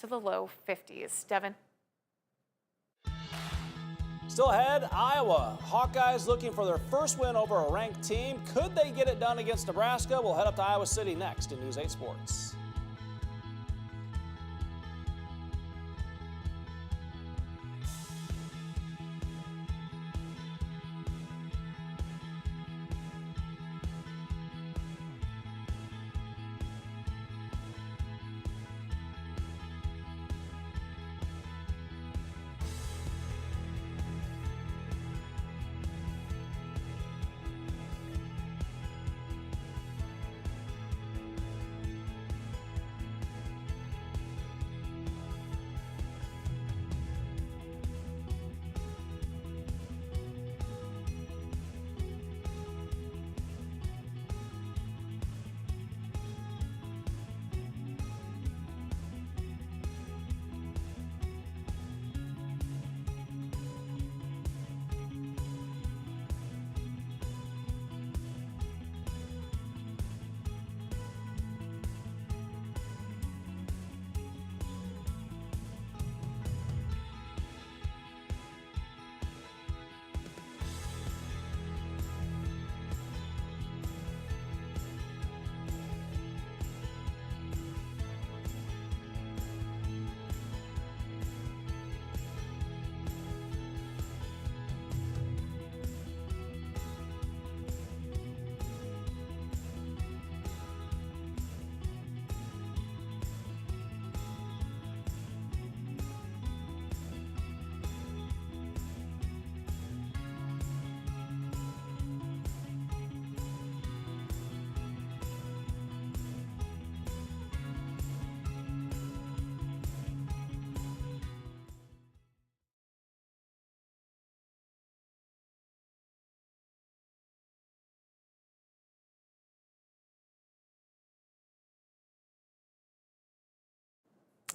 to the low 50s. Devin. Still ahead, Iowa. Hawkeyes looking for their first win over a ranked team. Could they get it done against Nebraska? We'll head up to Iowa City next in News 8 Sports.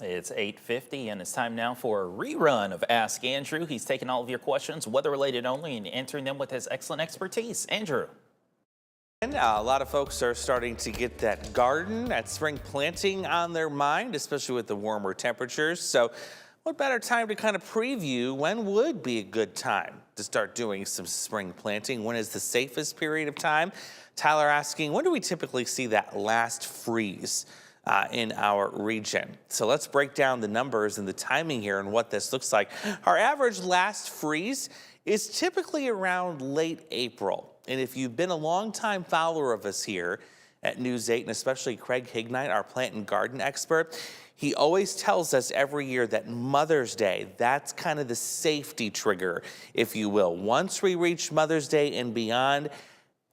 It's 8:50 and it's time now for a rerun of Ask Andrew. He's taking all of your questions, weather-related only, and answering them with his excellent expertise. Andrew. And a lot of folks are starting to get that garden, that spring planting on their mind, especially with the warmer temperatures. So what better time to kind of preview when would be a good time to start doing some spring planting? When is the safest period of time? Tyler asking, when do we typically see that last freeze in our region? So let's break down the numbers and the timing here and what this looks like. Our average last freeze is typically around late April. And if you've been a longtime follower of us here at News 8, and especially Craig Hignite, our plant and garden expert, he always tells us every year that Mother's Day, that's kind of the safety trigger, if you will. Once we reach Mother's Day and beyond,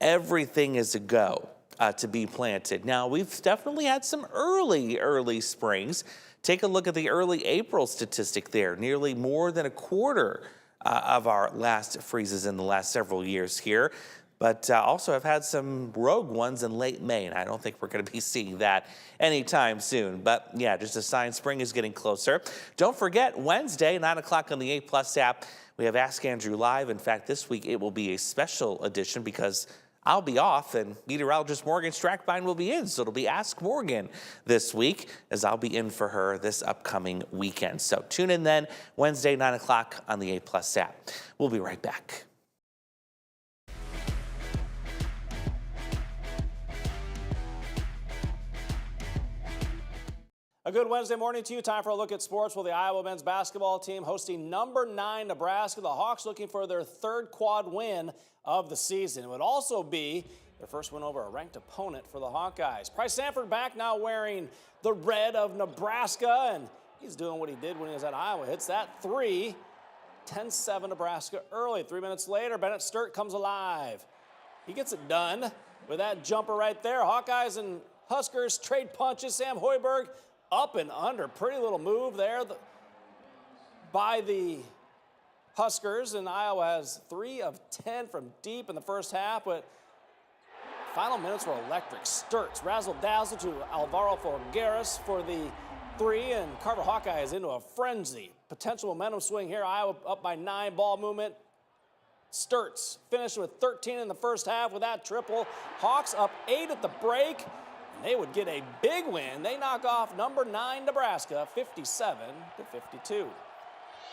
everything is a go to be planted. Now, we've definitely had some early springs. Take a look at the early April statistic there. Nearly more than a quarter of our last freezes in the last several years here. But also have had some rogue ones in late May, and I don't think we're going to be seeing that anytime soon. But yeah, just a sign spring is getting closer. Don't forget, Wednesday, 9 o'clock on the 8 Plus app, we have Ask Andrew Live. In fact, this week it will be a special edition because I'll be off and meteorologist Morgan Strackbine will be in. So it'll be Ask Morgan this week as I'll be in for her this upcoming weekend. So tune in then, Wednesday, 9 o'clock on the 8 Plus app. We'll be right back. A good Wednesday morning to you. Time for a look at sports with the Iowa men's basketball team hosting number 9 Nebraska. The Hawks looking for their third quad win of the season. It would also be their first win over a ranked opponent for the Hawkeyes. Price Sanford back now wearing the red of Nebraska, and he's doing what he did when he was at Iowa. Hits that three. 10-7 Nebraska early. 3 minutes later, Bennett Sturt comes alive. He gets it done with that jumper right there. Hawkeyes and Huskers trade punches. Sam Hoiberg up and under. Pretty little move there by the Huskers, and Iowa has 3 of 10 from deep in the first half, but final minutes were electric. Sturts razzle-dazzle to Alvaro Figueres for the 3, and Carver Hawkeye is into a frenzy. Potential momentum swing here. Iowa up by 9, ball movement. Sturts finished with 13 in the first half with that triple. Hawks up 8 at the break. They would get a big win. They knock off number 9 Nebraska 57-52.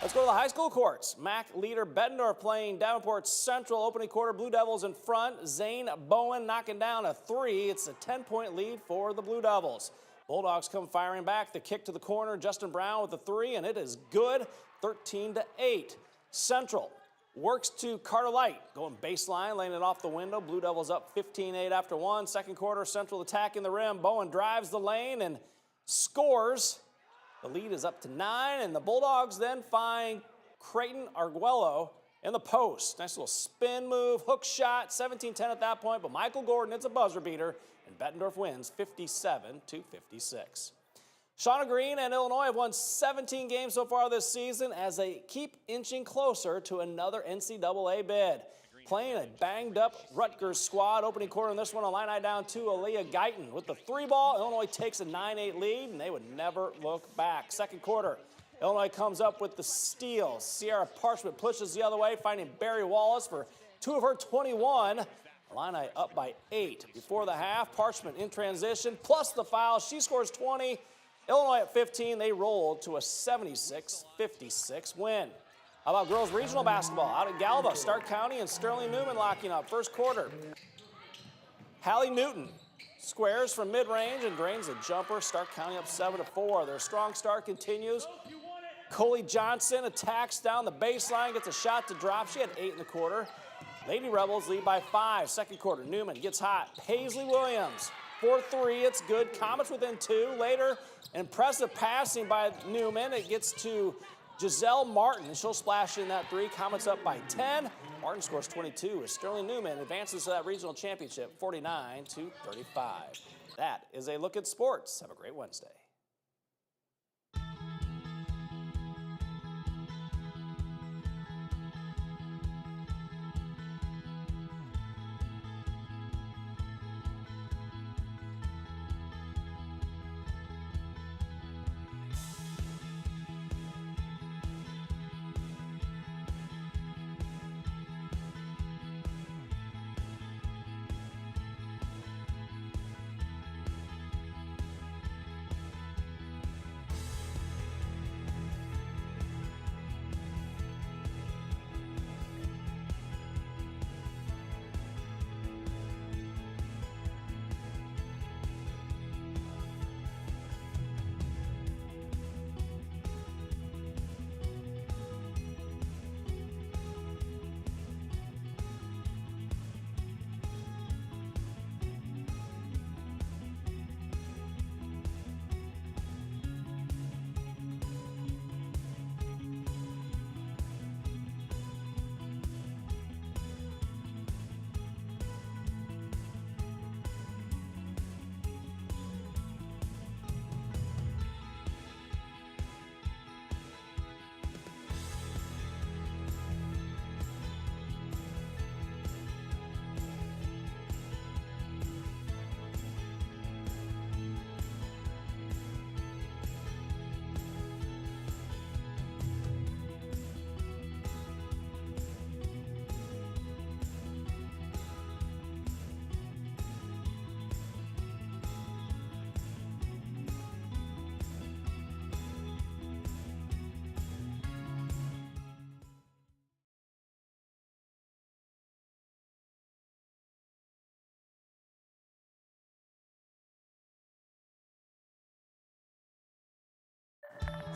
Let's go to the high school courts. MAC leader Bettendorf playing Davenport Central. Opening quarter, Blue Devils in front. Zane Bowen knocking down a 3. It's a 10-point lead for the Blue Devils. Bulldogs come firing back. The kick to the corner. Justin Brown with the 3, and it is good. 13-8. Central works to Carter Light. Going baseline, laying it off the window. Blue Devils up 15-8 after 1. Second quarter, Central attacking the rim. Bowen drives the lane and scores. The lead is up to 9, and the Bulldogs then find Creighton Arguello in the post. Nice little spin move, hook shot, 17-10 at that point, but Michael Gordon, it's a buzzer beater, and Bettendorf wins 57-56. Shauna Green and Illinois have won 17 games so far this season as they keep inching closer to another NCAA bid. Playing a banged-up Rutgers squad. Opening quarter in this one, Illini down 2. Aaliyah Guyton with the 3 ball. Illinois takes a 9-8 lead, and they would never look back. Second quarter, Illinois comes up with the steal. Sierra Parchment pushes the other way, finding Barry Wallace for 2 of her 21. Illini up by 8. Before the half, Parchment in transition, plus the foul. She scores 20. Illinois at 15. They roll to a 76-56 win. How about girls regional basketball? Out at Galva, Stark County and Sterling Newman locking up. First quarter. Hallie Newton squares from mid-range and drains a jumper. Stark County up 7-4. Their strong start continues. Coley Johnson attacks down the baseline, gets a shot to drop. She had 8 in the quarter. Lady Rebels lead by 5. Second quarter, Newman gets hot. Paisley Williams, 4-3, it's good. Comets within 2. Later, impressive passing by Newman. It gets to Giselle Martin, and she'll splash in that 3. Comets up by 10. Martin scores 22 as Sterling Newman advances to that regional championship 49-35. That is a look at sports. Have a great Wednesday.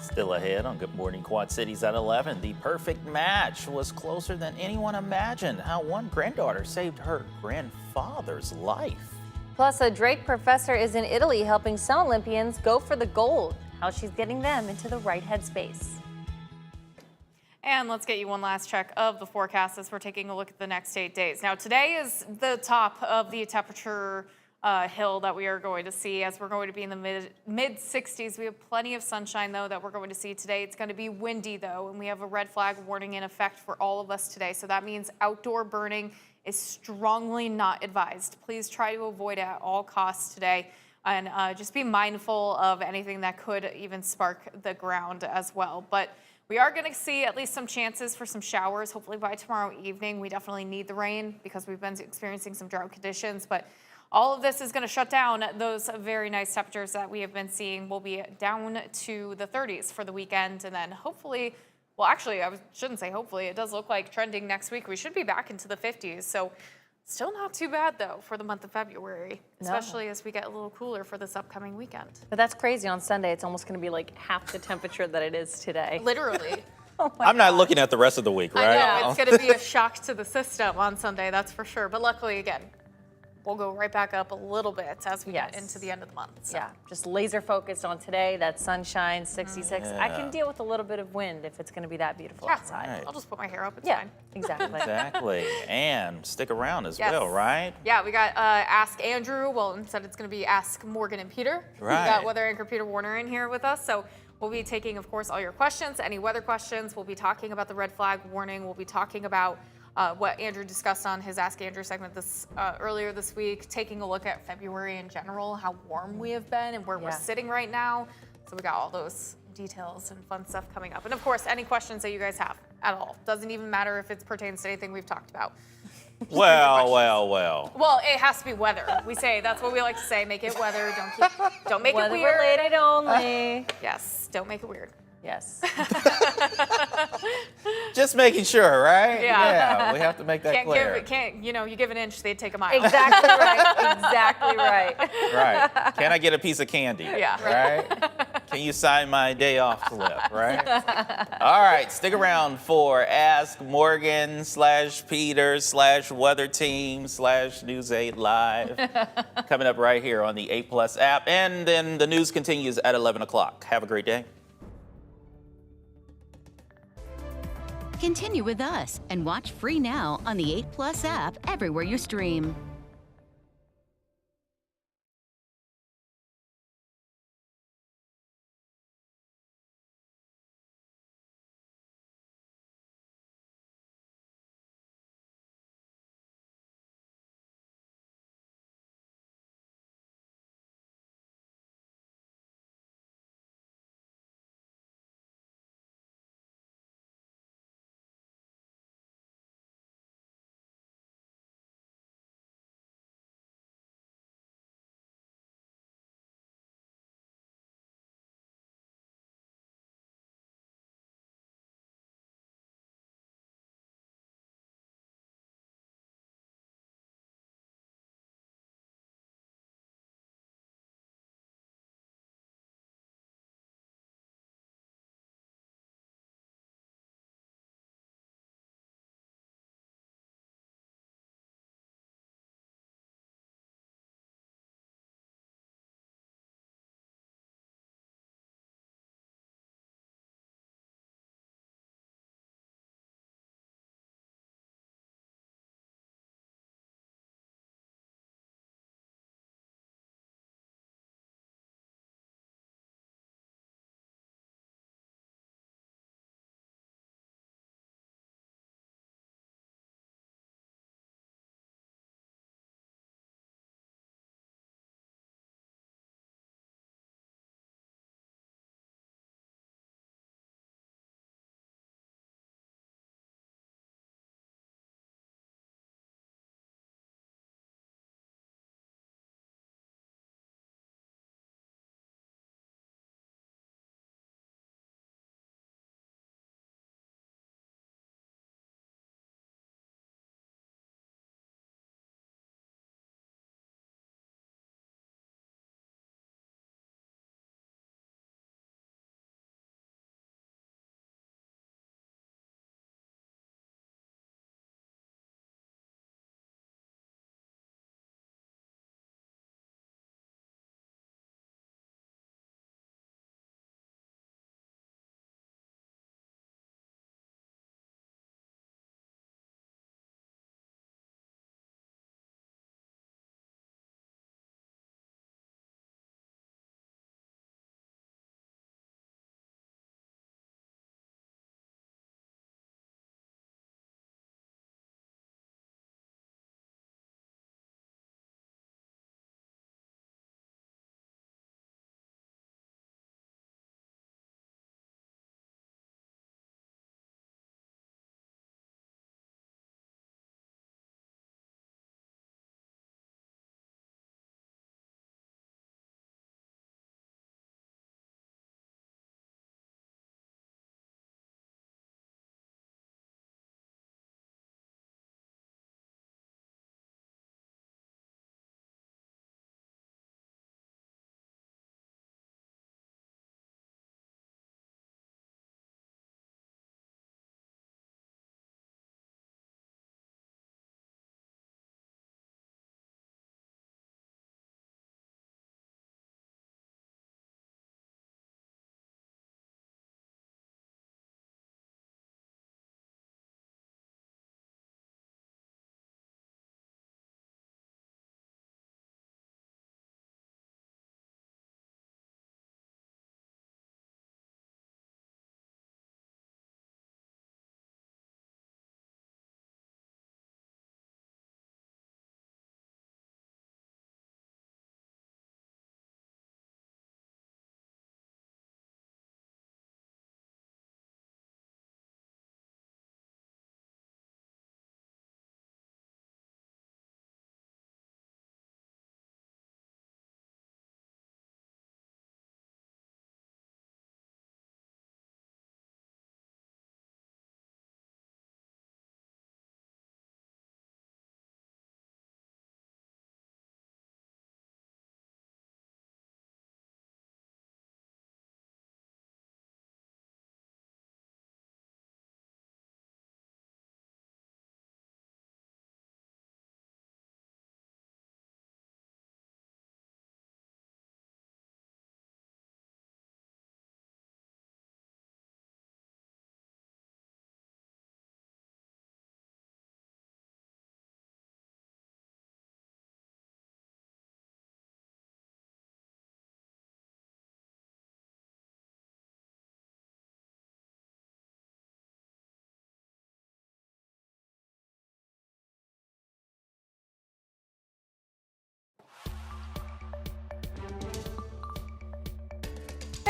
Still ahead on Good Morning Quad Cities at 11. The perfect match was closer than anyone imagined. How one granddaughter saved her grandfather's life. Plus, a Drake professor is in Italy helping some Olympians go for the gold. How she's getting them into the right headspace. And let's get you one last check of the forecast as we're taking a look at the next 8 days. Now, today is the top of the temperature hill that we are going to see, as we're going to be in the mid 60s. We have plenty of sunshine, though, that we're going to see today. It's going to be windy, though, and we have a red flag warning in effect for all of us today. So that means outdoor burning is strongly not advised. Please try to avoid it at all costs today, and just be mindful of anything that could even spark the ground as well. But we are going to see at least some chances for some showers, hopefully by tomorrow evening. We definitely need the rain because we've been experiencing some drought conditions, but all of this is going to shut down those very nice temperatures that we have been seeing. We'll be down to the 30s for the weekend, and then hopefully, well, actually, shouldn't say hopefully. It does look like trending next week. We should be back into the 50s. So still not too bad, though, for the month of February, especially as we get a little cooler for this upcoming weekend. But that's crazy. On Sunday, it's almost going to be like half the temperature that it is today. Literally. I'm not looking at the rest of the week, right? I know, it's going to be a shock to the system on Sunday, that's for sure. But luckily, again, we'll go right back up a little bit as we get into the end of the month. So. Yeah, just laser focused on today, that sunshine, 66. I can deal with a little bit of wind if it's going to be that beautiful outside. Right. I'll just put my hair up, it's Yeah, fine. exactly. Exactly. And stick around as Yes. well, right? Yeah, we got Ask Andrew. Well, instead it's going to be Ask Morgan and Peter. Right. We got weather anchor Peter Warner in here with us. So we'll be taking, of course, all your questions, any weather questions. We'll be talking about the red flag warning. We'll be talking about what Andrew discussed on his Ask Andrew segment earlier this week, taking a look at February in general, how warm we have been and where we're sitting right now. So we got all those details and fun stuff coming up. And of course, any questions that you guys have at all. Doesn't even matter if it pertains to anything we've talked about. Well. Well, it has to be weather. We say, that's what we like to say, make it weather. Don't make it Weather weird. related only. Yes, don't make it weird. Yes. Just making sure, right? Yeah. We have to make that Can't clear. you give an inch, they'd take a mile. Exactly right. Exactly right. Right. Can I get a piece of candy? Yeah. Right? Can you sign my day off slip, right? All right, stick around for Ask Morgan /Peter /Weather Team /News 8 Live. Coming up right here on the 8 Plus app. And then the news continues at 11 o'clock. Have a great day. Continue with us and watch free now on the 8 Plus app everywhere you stream.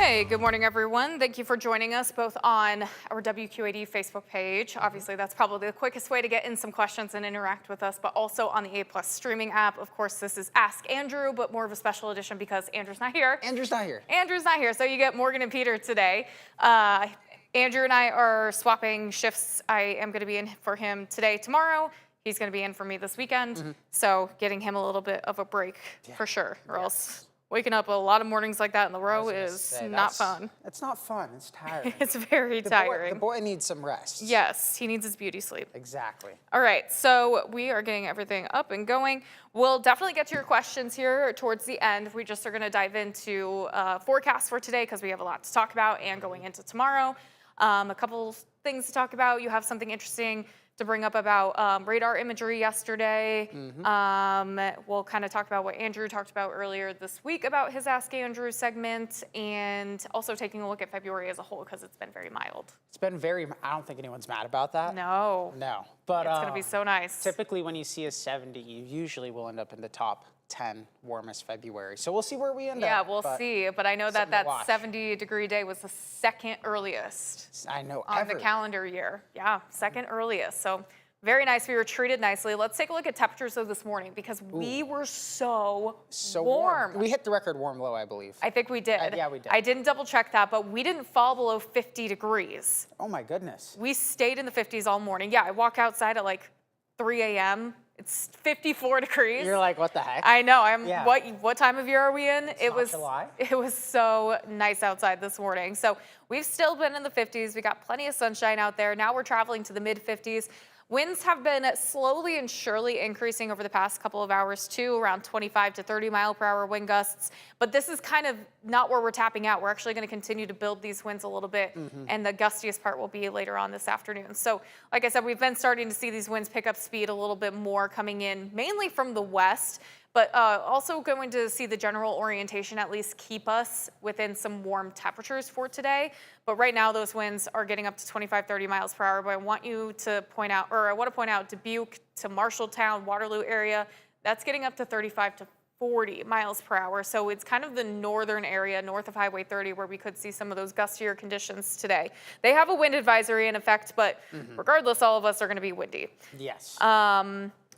Hey, good morning, everyone. Thank you for joining us both on our WQAD Facebook page. Obviously, that's probably the quickest way to get in some questions and interact with us, but also on the A+ streaming app. Of course, this is Ask Andrew, but more of a special edition because Andrew's not here. Andrew's not here. Andrew's not here, so you get Morgan and Peter today. Andrew and I are swapping shifts. I am going to be in for him today, tomorrow. He's going to be in for me this weekend. So getting him a little bit of a break for sure, or else waking up a lot of mornings like that in the row is not fun. It's not fun. It's tiring. It's very tiring. The boy needs some rest. Yes, he needs his beauty sleep. Exactly. All right, so we are getting everything up and going. We'll definitely get to your questions here towards the end. We just are going to dive into forecasts for today because we have a lot to talk about and going into tomorrow. A couple things to talk about. You have something interesting to bring up about radar imagery yesterday. We'll kind of talk about what Andrew talked about earlier this week about his Ask Andrew segment, and also taking a look at February as a whole because it's been very mild. It's been I don't think anyone's mad about that. No. No. But It's going to be so nice. typically when you see a 70, you usually will end up in the top 10 warmest February. So we'll see where we end up. Yeah, we'll see. But I know that something to that watch. 70-degree day was the second earliest I know. on the calendar year. Yeah, second earliest. So very nice. We were treated nicely. Let's take a look at temperatures of this morning because we were so warm. We hit the record warm low, I believe. I think we did. Yeah, we did. I didn't double check that, but we didn't fall below 50 degrees. Oh my goodness. We stayed in the 50s all morning. Yeah, I walk outside at like 3 a.m. It's 54 degrees. You're like, what the heck? I know. Yeah. What time of year are we in? It's not July. It was so nice outside this morning. So we've still been in the 50s. We got plenty of sunshine out there. Now we're traveling to the mid 50s. Winds have been slowly and surely increasing over the past couple of hours too, around 25 to 30 mile per hour wind gusts. But this is kind of not where we're tapping out. We're actually going to continue to build these winds a little bit, and the gustiest part will be later on this afternoon. So like I said, we've been starting to see these winds pick up speed a little bit more coming in, mainly from the west. But also going to see the general orientation at least keep us within some warm temperatures for today. But right now those winds are getting up to 25, 30 miles per hour. But I want to point out Dubuque to Marshalltown, Waterloo area, that's getting up to 35 to 40 miles per hour. So it's kind of the northern area north of Highway 30 where we could see some of those gustier conditions today. They have a wind advisory in effect, but regardless, all of us are going to be windy. Yes.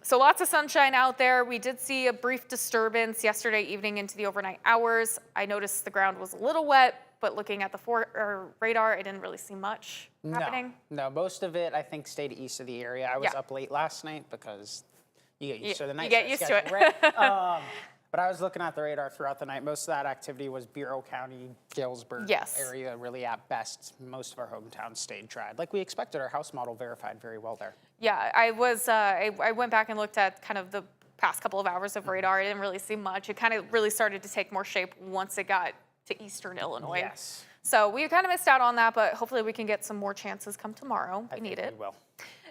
So lots of sunshine out there. We did see a brief disturbance yesterday evening into the overnight hours. I noticed the ground was a little wet, but looking at the radar, I didn't really see much happening. No, most of it, I think, stayed east of the area. I was Yeah. up late last night because you get used to the night. You get used to it. Right? But I was looking at the radar throughout the night. Most of that activity was Bureau County, Galesburg area, really at best. Most of our hometowns stayed dry. Like we expected, our house model verified very well there. Yeah, I went back and looked at kind of the past couple of hours of radar. I didn't really see much. It kind of really started to take more shape once it got to eastern Illinois. Yes. So we kind of missed out on that, but hopefully we can get some more chances come tomorrow. We need it. We will.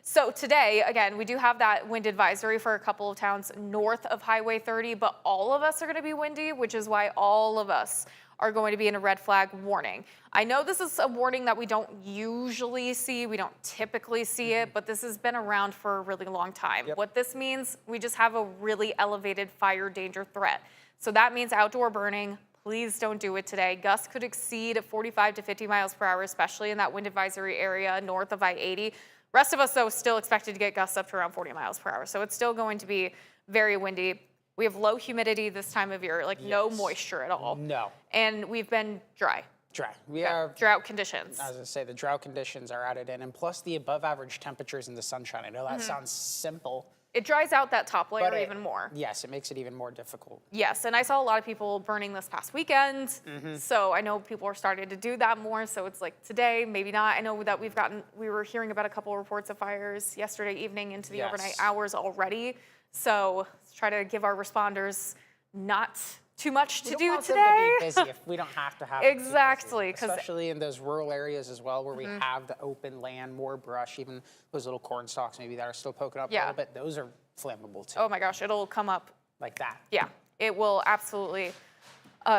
So today, again, we do have that wind advisory for a couple of towns north of Highway 30, but all of us are going to be windy, which is why all of us are going to be in a red flag warning. I know this is a warning that we don't usually see. We don't typically see it, but this has been around for a really long time. Yep. What this means, we just have a really elevated fire danger threat. So that means outdoor burning. Please don't do it today. Gusts could exceed 45 to 50 miles per hour, especially in that wind advisory area north of I-80. Rest of us, though, still expected to get gusts up to around 40 miles per hour. So it's still going to be very windy. We have low humidity this time of year, like no moisture at all. No. And we've been dry. Dry. We are, Drought conditions. as I say, the drought conditions are added in, and plus the above average temperatures in the sunshine. I know that sounds simple. It dries out that top layer but it- even more. Yes, it makes it even more difficult. Yes, and I saw a lot of people burning this past weekend. So I know people are starting to do that more. So it's like today, maybe not. I know that we were hearing about a couple of reports of fires yesterday evening into the overnight hours already. So let's try to give our responders not too much to We do don't want them today. to be busy if we don't have to have them too busy. Exactly, 'cause- especially in those rural areas as well, where we have the open land, more brush, even those little corn stalks maybe that are still poking up a Yeah. little bit. Those are flammable too, Oh my gosh, it'll come up. like that. Yeah, it will absolutely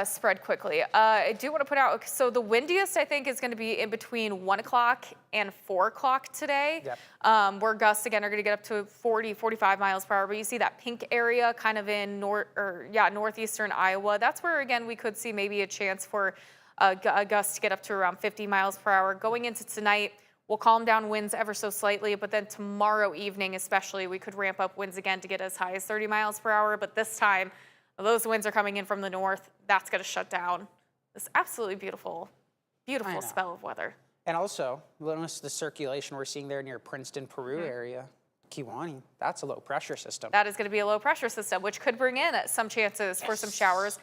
spread quickly. I do want to put out, so the windiest I think is going to be in between 1 o'clock and 4 o'clock today. Yep. Where gusts again are going to get up to 40, 45 miles per hour. But you see that pink area kind of in northeastern Iowa. That's where again we could see maybe a chance for gusts get up to around 50 miles per hour. Going into tonight, we'll calm down winds ever so slightly, but then tomorrow evening especially, we could ramp up winds again to get as high as 30 miles per hour. But this time, those winds are coming in from the north. That's going to shut down this absolutely beautiful, beautiful spell of weather. And also, notice the circulation we're seeing there near Princeton, Peru area. Kiwani, that's a low pressure system. That is going to be a low pressure system, which could bring in some chances for some showers.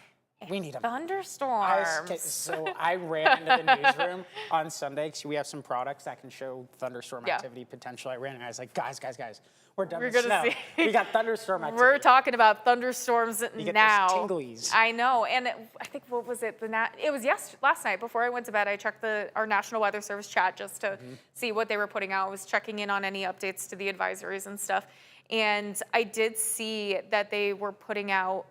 We need them. Thunderstorms. So I ran into the newsroom on Sunday because we have some products that can show thunderstorm activity potential. I ran and I was like, guys, we're done with snow. We got thunderstorm activity. We're talking about thunderstorms now. Those tinglies. I know, and I think, what was it? It was last night before I went to bed. I checked our National Weather Service chat just to see what they were putting out. I was checking in on any updates to the advisories and stuff, and I did see that they were putting out.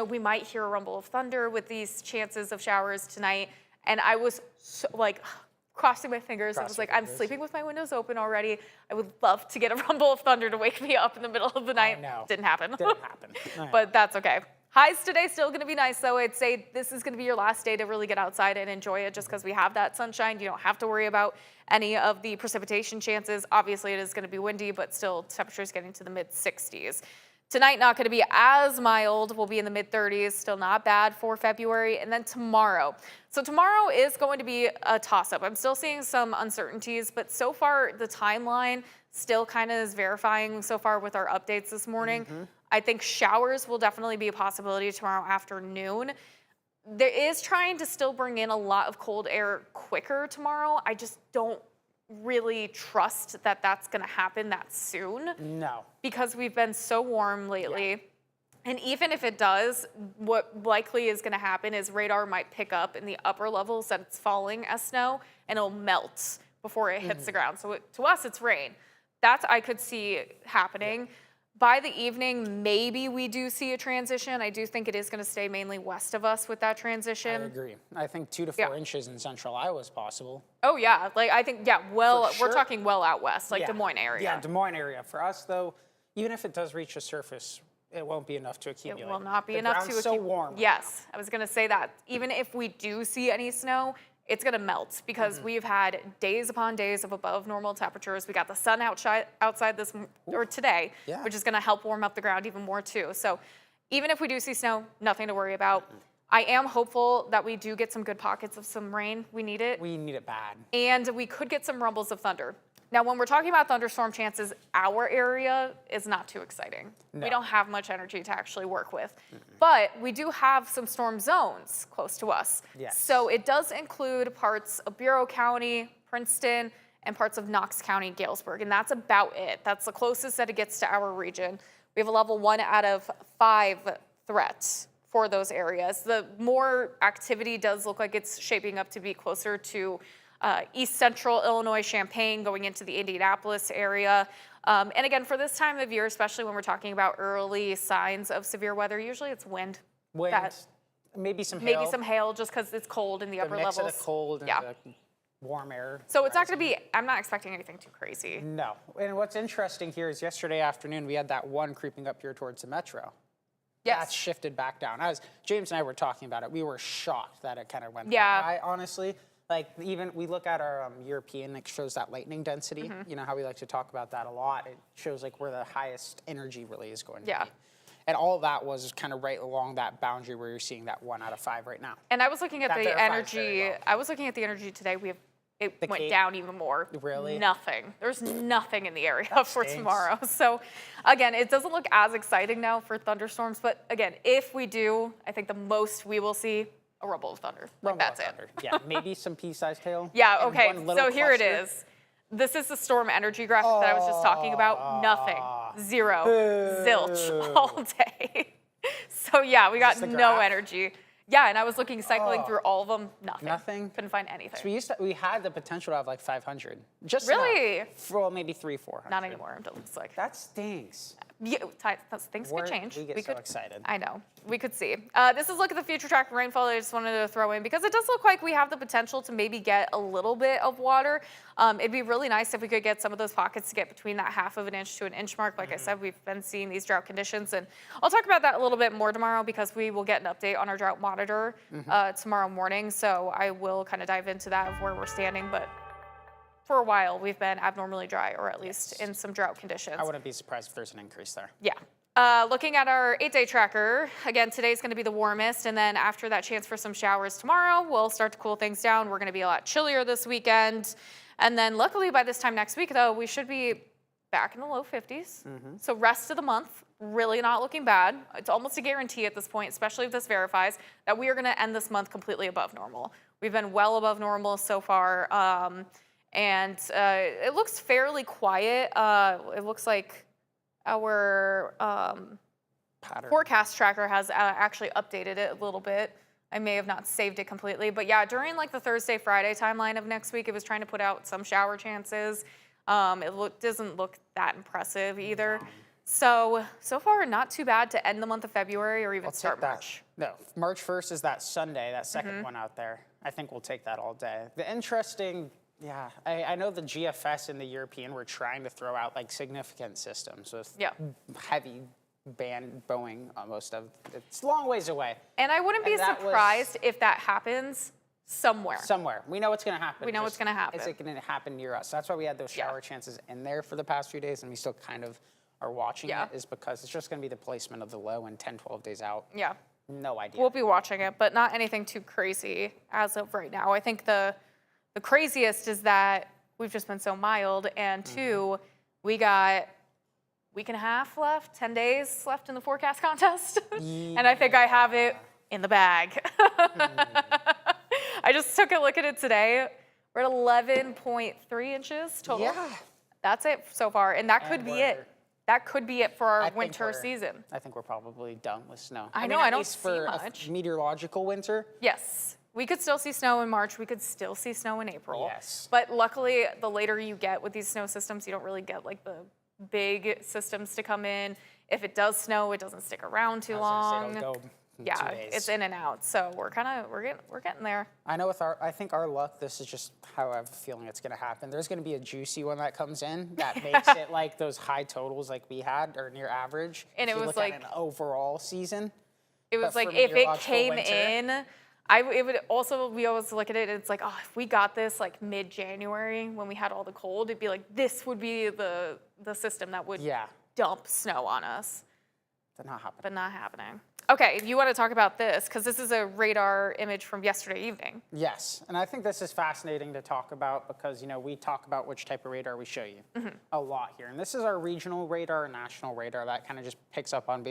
We might hear a rumble of thunder with these chances of showers tonight. And I was crossing my fingers. I was like, I'm sleeping with my windows open already. I would love to get a rumble of thunder to wake me up in the middle of the night. No. Didn't happen. Didn't happen. But that's okay. Highs today still going to be nice, though. I'd say this is going to be your last day to really get outside and enjoy it just because we have that sunshine. You don't have to worry about any of the precipitation chances. Obviously, it is going to be windy, but still temperatures getting to the mid-60s. Tonight, not going to be as mild. We'll be in the mid-30s, still not bad for February. And then tomorrow. So tomorrow is going to be a toss-up. I'm still seeing some uncertainties, but so far the timeline still kind of is verifying so far with our updates this morning. I think showers will definitely be a possibility tomorrow afternoon. There is trying to still bring in a lot of cold air quicker tomorrow. I just don't really trust that that's going to happen that soon. No. Because we've been so warm lately. Yeah. And even if it does, what likely is going to happen is radar might pick up in the upper levels that it's falling as snow, and it'll melt before it hits the ground. So to us, it's rain. That I could see happening. Yeah. By the evening, maybe we do see a transition. I do think it is going to stay mainly west of us with that transition. I agree. I think 2 to 4 inches in central Iowa is possible. Oh, yeah. I think, we're talking well out west, Des Moines area. Yeah, Des Moines area. For us, though, even if it does reach the surface, it won't be enough to accumulate. It will not be enough to accumulate. The ground's so warm. Yes, I was going to say that. Even if we do see any snow, it's going to melt because we've had days upon days of above normal temperatures. We got the sun outside today, which is going to help warm up the ground even more too. So even if we do see snow, nothing to worry about. I am hopeful that we do get some good pockets of some rain. We need it. We need it bad. And we could get some rumbles of thunder. Now, when we're talking about thunderstorm chances, our area is not too exciting. No. We don't have much energy to actually work with. But we do have some storm zones close to us. Yes. So it does include parts of Bureau County, Princeton, and parts of Knox County, Galesburg. And that's about it. That's the closest that it gets to our region. We have a level 1 out of 5 threats for those areas. The more activity does look like it's shaping up to be closer to East Central Illinois, Champaign, going into the Indianapolis area. And again, for this time of year, especially when we're talking about early signs of severe weather, usually it's wind. Maybe some hail. Maybe some hail just because it's cold in the upper levels. The mix of the cold and the warm air. So it's not going to be, I'm not expecting anything too crazy. No. And what's interesting here is yesterday afternoon, we had that one creeping up here towards the metro. Yes. That's shifted back down. James and I were talking about it. We were shocked that it kind of went high, honestly. Even we look at our European, it shows that lightning density. You know how we like to talk about that a lot. It shows where the highest energy really is going to be. And all of that was kind of right along that boundary where you're seeing that 1 out of 5 right now. And I was looking at the energy. Well. I was looking at the energy today. It went down even more. Really? Nothing. There's nothing in the area for tomorrow. So again, it doesn't look as exciting now for thunderstorms. But again, if we do, I think the most we will see a rumble of thunder. That's it. Yeah, maybe some pea-sized hail. Yeah, okay. So here it is. This is the storm energy graphic that I was just talking about. Nothing. Zero. Zilch all day. So yeah, we got no energy. Yeah, and I was cycling through all of them. Nothing. Couldn't find anything. So we had the potential to have 500. Just really? Well, maybe 300-400. Not anymore. It looks like that stinks. Yeah, things could change. We get so excited. I know. We could see. This is look at the future track rainfall. I just wanted to throw in because it does look like we have the potential to maybe get a little bit of water. It'd be really nice if we could get some of those pockets to get between that 1/2 inch to an inch mark. Like I said, we've been seeing these drought conditions, and I'll talk about that a little bit more tomorrow because we will get an update on our drought monitor tomorrow morning. So I will kind of dive into that of where we're standing, but for a while, we've been abnormally dry, or at least in some drought conditions. I wouldn't be surprised if there's an increase there. Yeah. Looking at our 8-day tracker, again, today's going to be the warmest, and then after that chance for some showers tomorrow, we'll start to cool things down. We're going to be a lot chillier this weekend. And then luckily by this time next week, though, we should be back in the low 50s. So rest of the month, really not looking bad. It's almost a guarantee at this point, especially if this verifies, that we are going to end this month completely above normal. We've been well above normal so far. And it looks fairly quiet. It looks like our forecast tracker has actually updated it a little bit. I may have not saved it completely, but yeah, during like the Thursday, Friday timeline of next week, it was trying to put out some shower chances. It doesn't look that impressive either. So far, not too bad to end the month of February or even start March. No, March 1st is that Sunday, that second one out there. I think we'll take that all day. The interesting, yeah, I know the GFS and the European were trying to throw out like significant systems with heavy band Boeing almost of, it's a long ways away. And I wouldn't be surprised if that happens somewhere. Somewhere. We know what's going to happen. We know what's going to happen. Is it going to happen near us? That's why we had those shower chances in there for the past few days, and we still kind of are watching it, is because it's just going to be the placement of the low and 10, 12 days out. Yeah. No idea. We'll be watching it, but not anything too crazy as of right now. I think the craziest is that we've just been so mild, and two, we got week and a half left, 10 days left in the forecast contest. And I think I have it in the bag. I just took a look at it today. We're at 11.3 inches total. Yeah. That's it so far, and that could be it. That could be it for our winter season. I think we're probably done with snow. I know, I don't least see for much. a meteorological winter. Yes. We could still see snow in March. We could still see snow in April. Yes. But luckily, the later you get with these snow systems, you don't really get like the big systems to come in. If it does snow, it doesn't stick around too long. It'll go in 2 Yeah, days. it's in and out. So we're getting there. I know I think our luck, this is just how I have a feeling it's going to happen. There's going to be a juicy one that comes in that makes it like those high totals like we had or near average. And if it you was look like at an overall season. It was like if it came in, it would also, we always look at it, and it's like, oh, if we got this like mid-January when we had all the cold, it'd be like, this would be the system that would dump snow on us. But not happening. But not happening. Okay, you want to talk about this, because this is a radar image from yesterday evening. Yes, and I think this is fascinating to talk about because, you know, we talk about which type of radar we show you a lot here. And this is our regional radar, national radar that kind of just picks up on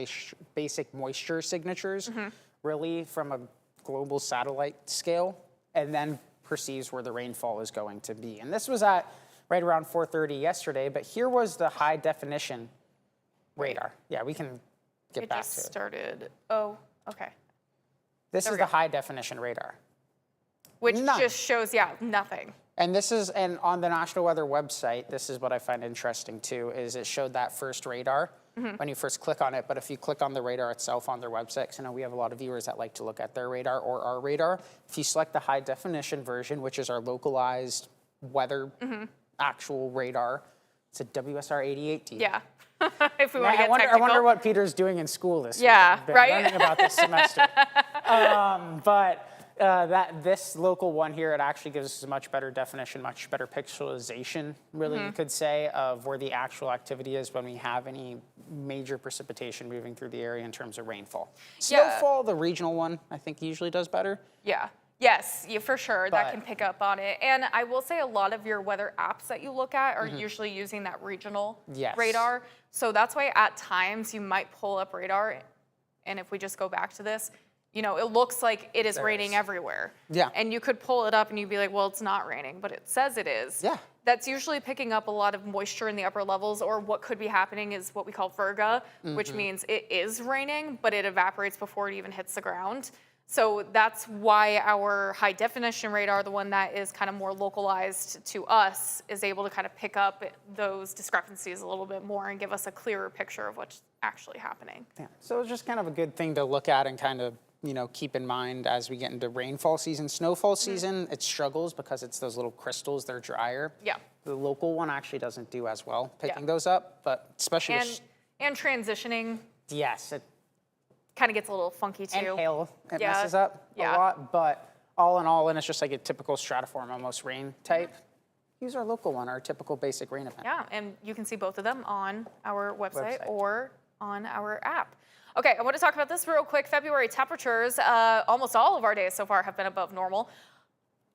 basic moisture signatures, really from a global satellite scale, and then perceives where the rainfall is going to be. And this was at right around 4:30 yesterday, but here was the high definition radar. Yeah, we can get back to it. It just started. Oh, okay. This is the high definition radar. Which just shows, nothing. And this is, and on the National Weather website, this is what I find interesting too, is it showed that first radar when you first click on it. But if you click on the radar itself on their website, because I know we have a lot of viewers that like to look at their radar or our radar, if you select the high definition version, which is our localized weather actual radar, it's a WSR 88D. Yeah. If we want to get technical. I wonder what Peter's doing in school this week. Yeah, Been right? learning about this semester. This local one here, it actually gives us a much better definition, much better pixelization, really, you could say, of where the actual activity is when we have any major precipitation moving through the area in terms of rainfall. Snowfall, the regional one, I think usually does better. Yeah. Yes, for sure. That can pick up on it. And I will say a lot of your weather apps that you look at are usually using that regional radar. So that's why at times you might pull up radar. And if we just go back to this, you know, it looks like it is raining everywhere. Yeah. And you could pull it up and you'd be like, well, it's not raining, but it says it is. Yeah. That's usually picking up a lot of moisture in the upper levels, or what could be happening is what we call virga, which means it is raining, but it evaporates before it even hits the ground. So that's why our high definition radar, the one that is kind of more localized to us, is able to kind of pick up those discrepancies a little bit more and give us a clearer picture of what's actually happening. Yeah. So it's just kind of a good thing to look at and kind of, keep in mind as we get into rainfall season. Snowfall season, it struggles because it's those little crystals, they're drier. Yeah. The local one actually doesn't do as well picking those up, but especially And transitioning yes, it kind of gets a little funky too. and hail, it Yeah. messes up a Yeah. lot, but all in all, and it's just like a typical stratiform, almost rain type. Use our local one, our typical basic rain event. Yeah, and you can see both of them on our website. Website. Or on our app. Okay, I want to talk about this real quick. February temperatures, almost all of our days so far have been above normal.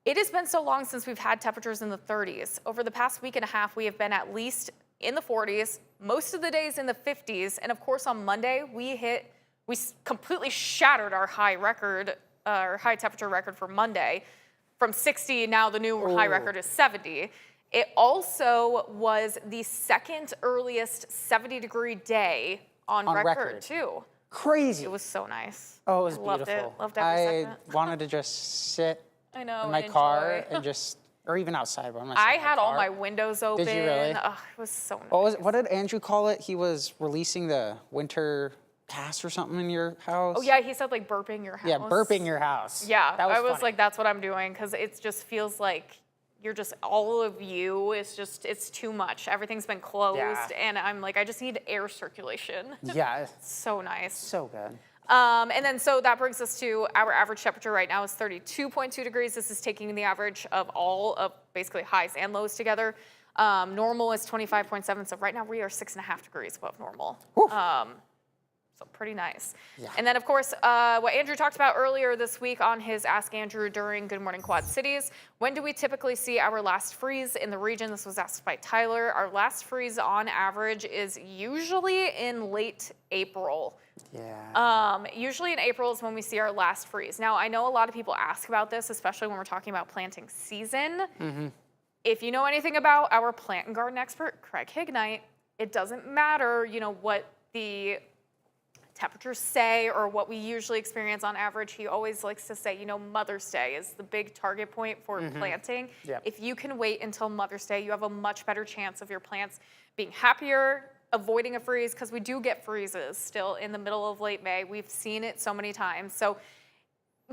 It has been so long since we've had temperatures in the 30s. Over the past week and a half, we have been at least in the 40s, most of the days in the 50s, and of course on Monday, we completely shattered our high temperature record for Monday. From 60, now the new high record is 70. It also was the second earliest 70-degree day on record, too. Crazy. It was so nice. Oh, it was Loved beautiful. it. Loved every I second. wanted to just sit I know, in my enjoy. car and just, or even outside. But I'm not I sitting in had all car. my windows open. you really? Ugh, it was so nice. What did Andrew call it? He was releasing the winter cast or something in your house? Oh, yeah, he said like burping your house. Yeah, burping your house. Yeah, that was I was funny. like, that's what I'm doing, because it just feels like you're just, all of you, it's too much. Everything's been closed, Yeah. and I'm like, I just need air circulation. Yeah, it's So nice. so good. And then so that brings us to our average temperature right now is 32.2 degrees. This is taking the average of all of basically highs and lows together. Normal is 25.7, so right now we are 6.5 degrees above normal. So pretty nice. Yeah. And then, of course, what Andrew talked about earlier this week on his Ask Andrew during Good Morning Quad Cities. When do we typically see our last freeze in the region? This was asked by Tyler. Our last freeze on average is usually in late April. Yeah. Usually in April is when we see our last freeze. Now, I know a lot of people ask about this, especially when we're talking about planting season. If you know anything about our plant and garden expert, Craig Hignite, it doesn't matter, what the temperatures say or what we usually experience on average. He always likes to say, Mother's Day is the big target point for planting. Yep. If you can wait until Mother's Day, you have a much better chance of your plants being happier, avoiding a freeze, because we do get freezes still in the middle of late May. We've seen it so many times. So,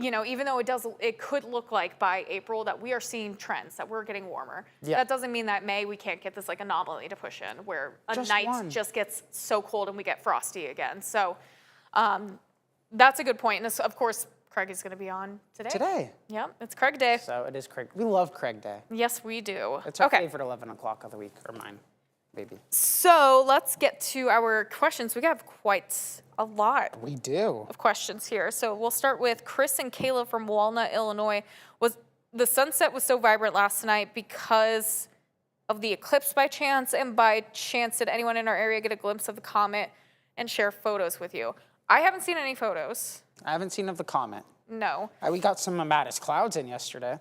even though it could look like by April that we are seeing trends, that we're getting warmer. Yeah. That doesn't mean that May we can't get this like anomaly to push in where a Just night one. just gets so cold and we get frosty again. So that's a good point. And this, of course, Craig is going to be on today. Today. Yep, it's Craig Day. So it is Craig. We love Craig Day. Yes, we do. It's our okay. favorite 11 o'clock of the week, or mine, maybe. So let's get to our questions. We have quite a lot We do. of questions here. So we'll start with Chris and Kayla from Walnut, Illinois. Was the sunset was so vibrant last night because of the eclipse by chance? And by chance, did anyone in our area get a glimpse of the comet and share photos with you? I haven't seen any photos. I haven't seen of the comet. No. We got some Mammatus clouds in yesterday.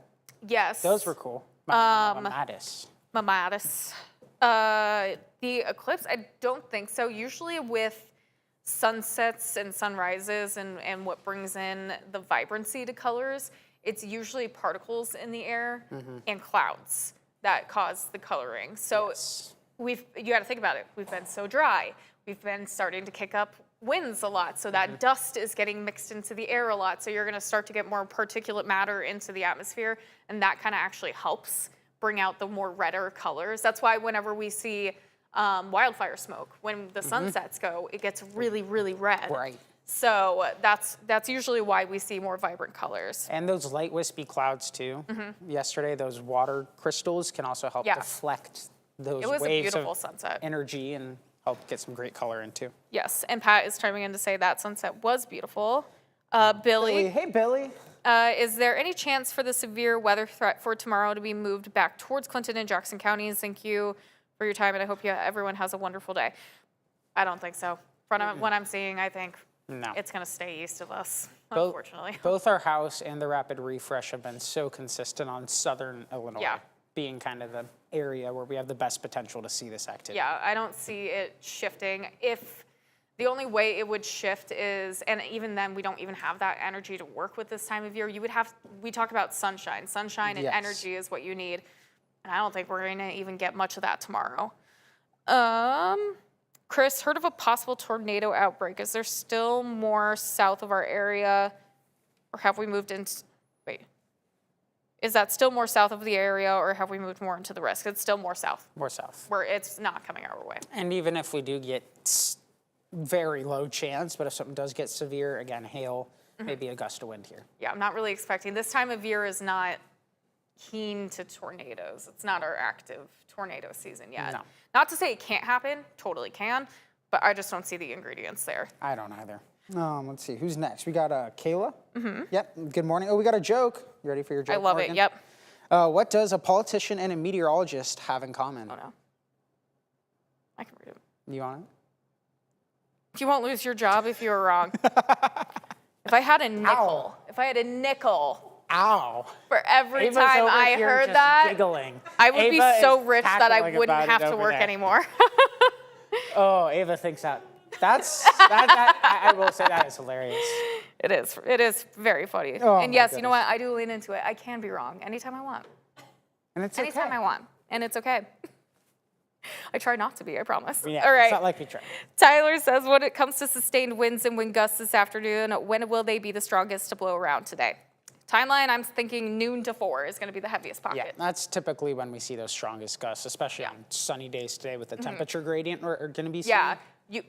Yes. Those were cool. Mammatus. Mammatus. The eclipse, I don't think so. Usually with sunsets and sunrises and what brings in the vibrancy to colors, it's usually particles in the air and clouds that cause the coloring. So Yes. you got to think about it. We've been so dry. We've been starting to kick up winds a lot. So that dust is getting mixed into the air a lot. So you're going to start to get more particulate matter into the atmosphere. And that kind of actually helps bring out the more redder colors. That's why whenever we see wildfire smoke, when the sunsets go, it gets really, really red. Right. So that's usually why we see more vibrant colors. And those light wispy clouds too. Yesterday, those water crystals can also help Yeah. deflect those It was a waves beautiful of sunset. energy and help get some great color in too. Yes, and Pat is chiming in to say that sunset was beautiful. Billy, Hey, Billy. is there any chance for the severe weather threat for tomorrow to be moved back towards Clinton and Jackson counties? Thank you for your time, and I hope everyone has a wonderful day. I don't think so. From what I'm seeing, I think No. it's going to stay east of us, Both- unfortunately. Both our house and the rapid refresh have been so consistent on southern Illinois, Yeah. being kind of the area where we have the best potential to see this activity. Yeah, I don't see it shifting. If The only way it would shift is, and even then we don't even have that energy to work with this time of year. We talk about sunshine. Sunshine and Yes. energy is what you need. And I don't think we're going to even get much of that tomorrow. Chris, heard of a possible tornado outbreak. Is there still more south of our area? Or have we moved into, wait. Is that still more south of the area or have we moved more into the risk? It's still more south, More south. where it's not coming our way. And even if we do get very low chance, but if something does get severe, again, hail, maybe a gust of wind here. Yeah, I'm not really expecting. This time of year is not keen to tornadoes. It's not our active tornado season yet. No. Not to say it can't happen, totally can, but I just don't see the ingredients there. I don't either. Let's see, who's next? We got Kayla. Yep, good morning. Oh, we got a joke. You ready for your joke, I love Morgan? it, yep. What does a politician and a meteorologist have in common? Oh no. I can read it. You want it? You won't lose your job if you were wrong. If I had a nickel, Ow. for every Ava's time over I here heard just that, giggling. I would be Ava so is rich that I cackling wouldn't about have it to over work there. anymore. Oh, Ava thinks that. I will say that is hilarious. It is very funny. Oh, and my yes, you know goodness. what? I do lean into it. I can be wrong anytime I want. And it's Anytime okay. I want. And it's okay. I try not to be, I promise. Yeah, All right. It's not like we try. Tyler says, when it comes to sustained winds and wind gusts this afternoon, when will they be the strongest to blow around today? Timeline, I'm thinking noon to 4 is going to be the heaviest pocket. Yeah, that's typically when we see those strongest gusts, especially on sunny days today with the temperature gradient we're going to be seeing. Yeah.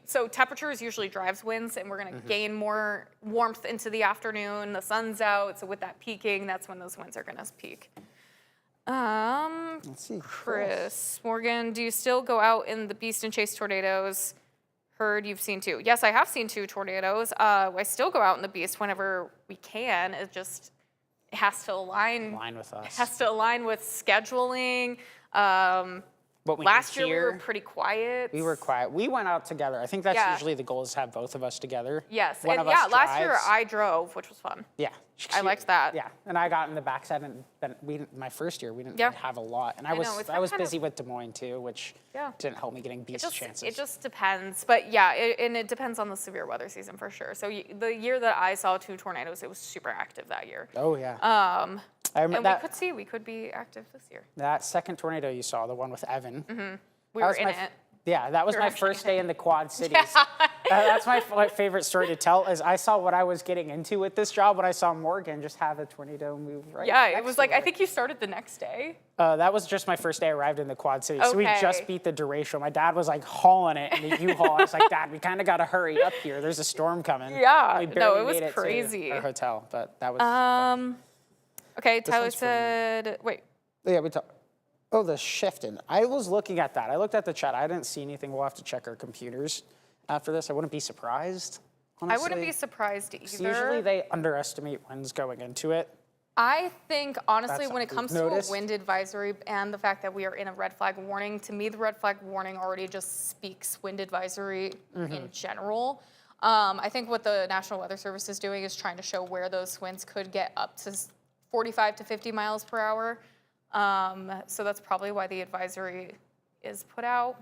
So temperatures usually drives winds, and we're going to gain more warmth into the afternoon. The sun's out, so with that peaking, that's when those winds are going to peak. Let's see. Chris, Morgan, do you still go out in the beast and chase tornadoes? Heard you've seen 2. Yes, I have seen 2 tornadoes. I still go out in the beast whenever we can. It has to align. Line with us. Has to align with scheduling. What we Last can year we were hear. pretty quiet. We were quiet. We went out together. I think that's Yeah. usually the goal is to have both of us together. Yes, One and of us last year drives. I drove, which was fun. Yeah. I liked that. Yeah, and I got in the backside, and then my first year we didn't Yeah. have a lot, and I know, was it's I that was kind of- busy with Des Moines too, which Yeah. didn't help me getting beast chances. It just depends, but yeah, and it depends on the severe weather season for sure. So the year that I saw 2 tornadoes, it was super active that year. Oh yeah. I remember And that we could be active this year. that second tornado you saw, the one with Evan. We That were was in my it. Yeah, that was We were my actually first day in the Quad Cities. That's my favorite story to tell. Is I saw what I was getting into with this job when I saw Morgan just have a tornado move right. Yeah, it next was to like, I her. think you started the next day. That was just my first day I arrived in the Quad Cities. So we Okay. just beat the derecho. My dad was like hauling it in the U-Haul. I was like, Dad, we kind of got to hurry up here. There's a storm coming. Yeah, We no, barely it was made to crazy. our hotel, but that was fun. Okay, Tyler one's for me. said, wait, Yeah, we talked. Oh, the shifting. I was looking at that. I looked at the chat. I didn't see anything. We'll have to check our computers after this. I wouldn't be surprised, honestly. I wouldn't be surprised either. Usually they underestimate winds going into it. I think, honestly, That's when it something comes we've to a noticed. wind advisory and the fact that we are in a red flag warning, to me, the red flag warning already just speaks wind advisory in general. I think what the National Weather Service is doing is trying to show where those winds could get up to 45 to 50 miles per hour. So that's probably why the advisory is put out.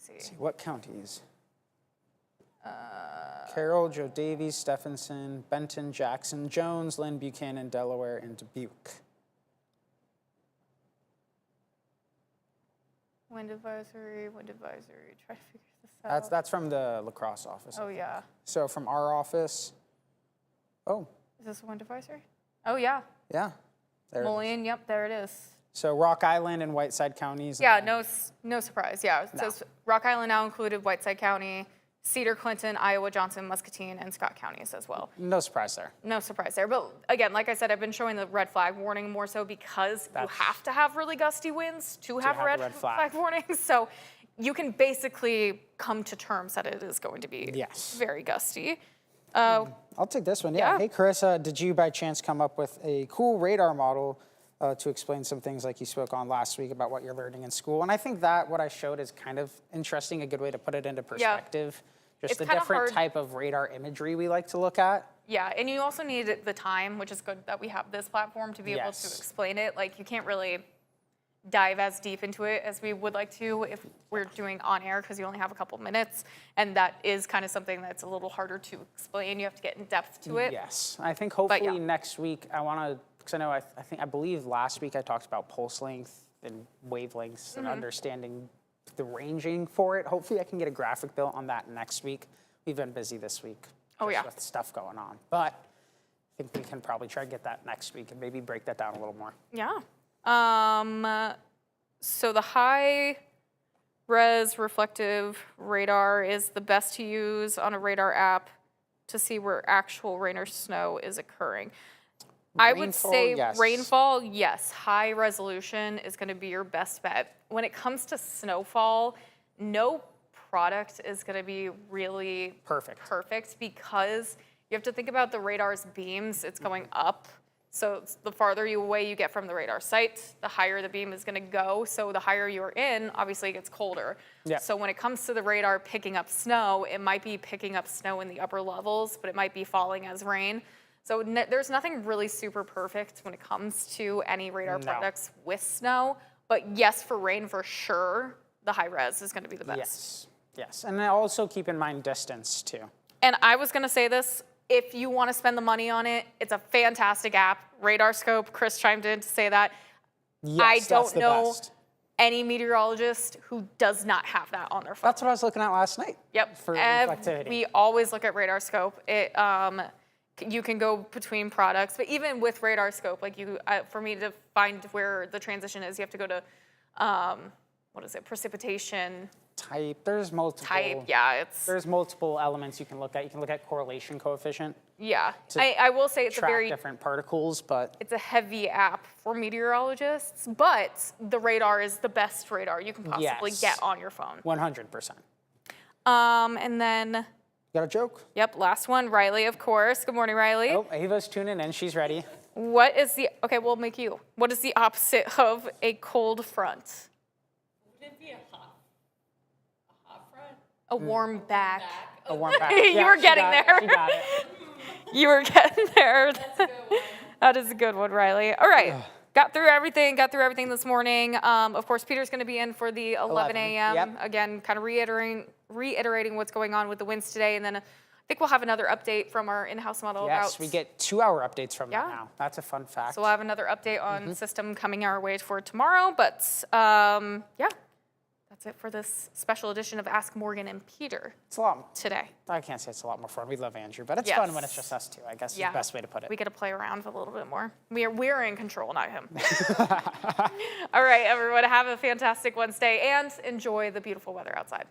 Let me see. What counties? Carroll, Joe Davies, Stephenson, Benton, Jackson, Jones, Lynn, Buchanan, Delaware, and Dubuque. Wind advisory, try to figure this out. That's from the lacrosse office. Oh, yeah. So from our office. Oh, Is this a wind advisory? Oh, yeah. yeah. There it is. Mullion, yep, there it is. So Rock Island and Whiteside counties. Yeah, and no surprise. Yeah, it says Rock Island now included Whiteside County, Cedar, Clinton, Iowa, Johnson, Muscatine, and Scott counties as well. no surprise there. No surprise there. But again, like I said, I've been showing the red flag warning more so because you have to have really gusty winds to have have red, the red flag flag. warnings. So you can basically come to terms that it is going to be Yes. very gusty. I'll take this one. Yeah. Yeah. Hey, Chris, did you by chance come up with a cool radar model to explain some things like you spoke on last week about what you're learning in school? And I think that what I showed is kind of interesting, a good way to put it into perspective. Just It's the kinda different hard- type of radar imagery we like to look at. Yeah, and you also need the time, which is good that we have this platform to be able to Yes. explain it. Like, you can't really dive as deep into it as we would like to if we're doing on air, because you only have a couple minutes, and that is kind of something that's a little harder to explain. You have to get in depth to it. Yes, I think hopefully yeah. next week I want to, because I know I believe last week I talked about pulse length and wavelengths Mm-hmm. and understanding the ranging for it. Hopefully I can get a graphic built on that next week. We've been busy this week. Oh, yeah. With stuff going on, but I think we can probably try to get that next week and maybe break that down a little more. Yeah. So the high res reflective radar is the best to use on a radar app to see where actual rain or snow is occurring. I would Rainfall, say yes. rainfall, yes. High resolution is going to be your best bet. When it comes to snowfall, no product is going to be really perfect because you have to think about the radar's beams. It's going up. So the farther away you get from the radar site, the higher the beam is going to go. So the higher you're in, obviously it gets colder. Yeah. So when it comes to the radar picking up snow, it might be picking up snow in the upper levels, but it might be falling as rain. So there's nothing really super perfect when it comes to any radar products with snow. But yes, for rain, for sure, the high res is going to be the best. Yes, and also keep in mind distance too. And I was going to say this. If you want to spend the money on it, it's a fantastic app. RadarScope, Chris chimed in to say that. Yes, I that's don't the know best. any meteorologist who does not have that on their phone. That's what I was looking at last night. Yep. For reflectivity. We always look at RadarScope. It, you can go between products, but even with RadarScope, like for me to find where the transition is, you have to go to, what is it, precipitation Type. There's multiple. type. Yeah, There's multiple elements you can look at. You can look at correlation coefficient. yeah. to I will say it's a track very different particles, but it's a heavy app for meteorologists, but the radar is the best radar you can possibly Yes. get on your phone. 100%. And then, Got a joke? yep, last one, Riley, of course. Good morning, Riley. Oh, Ava's tuning in. She's ready. What is the, okay, we'll make you. What is the opposite of a cold front? Would it be a hot front? A warm back. A warm back. You were she getting got it. there. She got it. You were getting there. That's a good one. That is a good one, Riley. All right. Got through everything this morning. Of course, Peter's going to be in for the 11 a.m. Yep. Again, kind of reiterating what's going on with the winds today. And then I think we'll have another update from our in-house model Yes, about. we get 2-hour updates from Yeah. them now. That's a fun fact. So we'll have another update on system coming our way for tomorrow. But yeah, that's it for this special edition of Ask Morgan and Peter It's a lot. today. I can't say it's a lot more fun. We love Andrew, but it's Yes. fun when it's just us two, I guess is Yeah. the best way to put it. We get to play around a little bit more. We're in control, not him. All right, everyone, have a fantastic Wednesday and enjoy the beautiful weather outside.